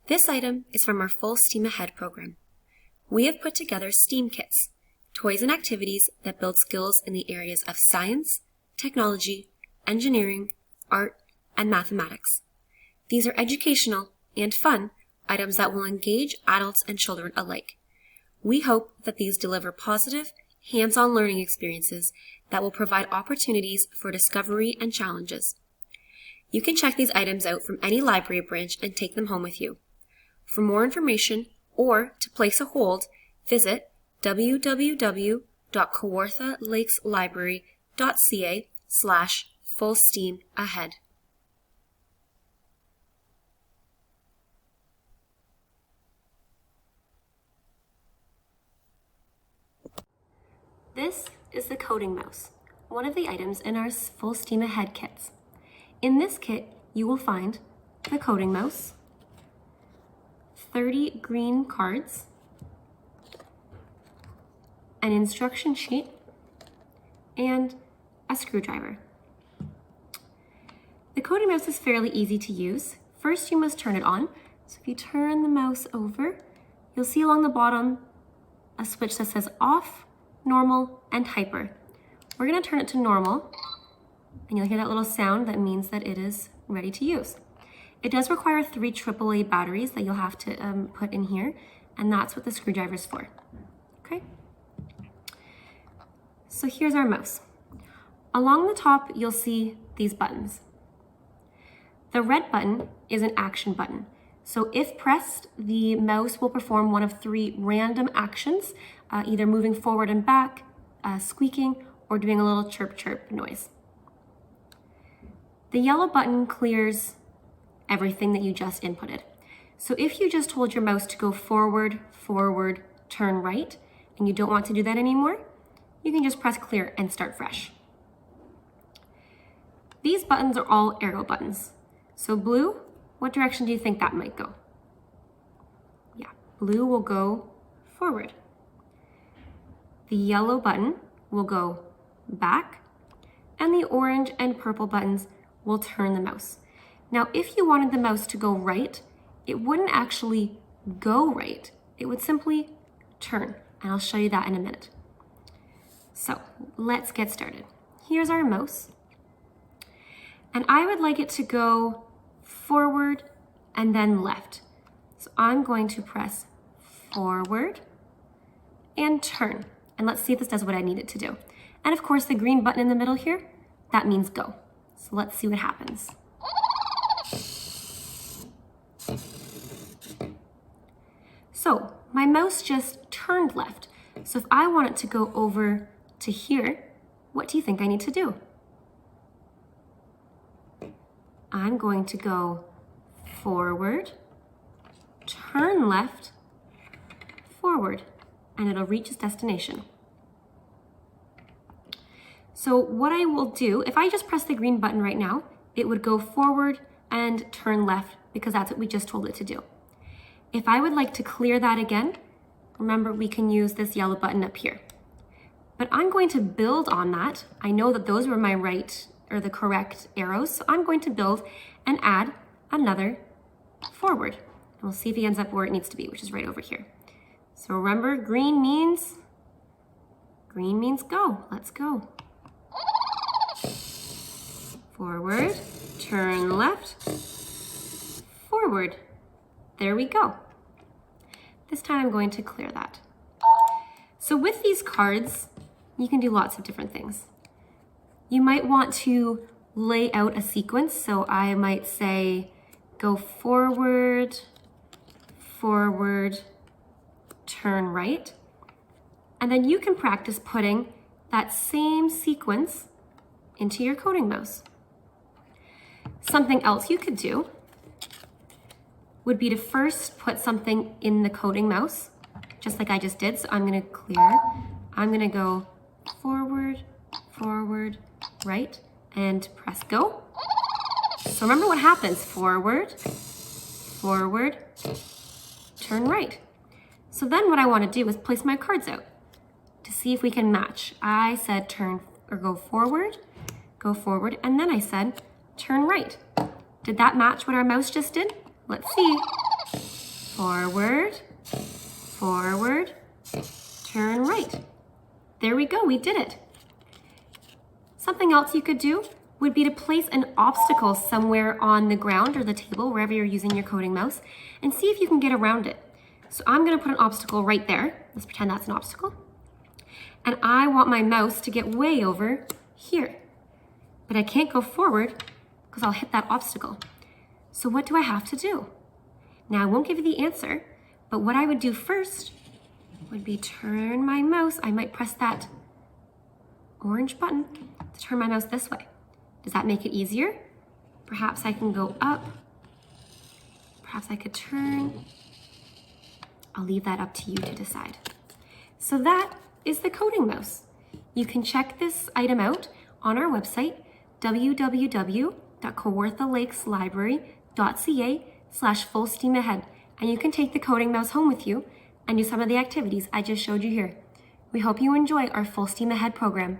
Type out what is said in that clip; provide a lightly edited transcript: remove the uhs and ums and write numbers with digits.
This item is from our Full Steam Ahead program. We have put together STEAM kits, toys and activities that build skills in the areas of science, technology, engineering, art, and mathematics. These are educational and fun items that will engage adults and children alike. We hope that these deliver positive, hands-on learning experiences that will provide opportunities for discovery and challenges. You can check these items out from any library branch and take them home with you. For more information or to place a hold, visit www.kawarthalakeslibrary.ca/fullsteamahead. This is the coding mouse, one of the items in our Full Steam Ahead kits. In this kit, you will find the coding mouse, 30 green cards, an instruction sheet, and a screwdriver. The coding mouse is fairly easy to use. First, you must turn it on. So if you turn the mouse over, you'll see along the bottom a switch that says off, normal, and hyper. We're going to turn it to normal, and you'll hear that little sound that means that it is ready to use. It does require 3 AAA batteries that you'll have to put in here, and that's what the screwdriver is for. Okay? So here's our mouse. Along the top, you'll see these buttons. The red button is an action button. So if pressed, the mouse will perform one of 3 random actions, either moving forward and back, squeaking, or doing a little chirp chirp noise. The yellow button clears everything that you just inputted. So if you just told your mouse to go forward, forward, turn right, and you don't want to do that anymore, you can just press clear and start fresh. These buttons are all arrow buttons. So blue, what direction do you think that might go? Yeah, blue will go forward. The yellow button will go back, and the orange and purple buttons will turn the mouse. Now, if you wanted the mouse to go right, it wouldn't actually go right. It would simply turn, and I'll show you that in a minute. So let's get started. Here's our mouse, and I would like it to go forward and then left. So I'm going to press forward and turn, and let's see if this does what I need it to do. And of course, the green button in the middle here, that means go. So let's see what happens. So my mouse just turned left. So if I want it to go over to here, what do you think I need to do? I'm going to go forward, turn left, forward, and it'll reach its destination. So what I will do, if I just press the green button right now, it would go forward and turn left because that's what we just told it to do. If I would like to clear that again, remember we can use this yellow button up here. But I'm going to build on that. I know that those were my right or the correct arrows, so I'm going to build and add another forward. And we'll see if he ends up where it needs to be, which is right over here. So remember, green means go. Let's go. Forward, turn left, forward. There we go. This time I'm going to clear that. So with these cards, you can do lots of different things. You might want to lay out a sequence. So I might say, go forward, forward, turn right. And then you can practice putting that same sequence into your coding mouse. Something else you could do would be to first put something in the coding mouse, just like I just did. So I'm going to clear. I'm going to go forward, forward, right, and press go. So remember what happens. Forward, forward, turn right. So then what I want to do is place my cards out to see if we can match. I said turn or go forward, and then I said turn right. Did that match what our mouse just did? Let's see. forward, forward, turn right. There we go, we did it. Something else you could do would be to place an obstacle somewhere on the ground or the table, wherever you're using your coding mouse, and see if you can get around it. So I'm gonna put an obstacle right there. Let's pretend that's an obstacle. And I want my mouse to get way over here. But I can't go forward because I'll hit that obstacle. So what do I have to do? Now I won't give you the answer, but what I would do first would be turn my mouse. I might press that orange button to turn my mouse this way. Does that make it easier? Perhaps I can go up. Perhaps I could turn. I'll leave that up to you to decide. So that is the coding mouse. You can check this item out on our website, www.kawarthalakeslibrary.ca/full-steam-ahead, and you can take the coding mouse home with you and do some of the activities I just showed you here. We hope you enjoy our Full Steam Ahead program.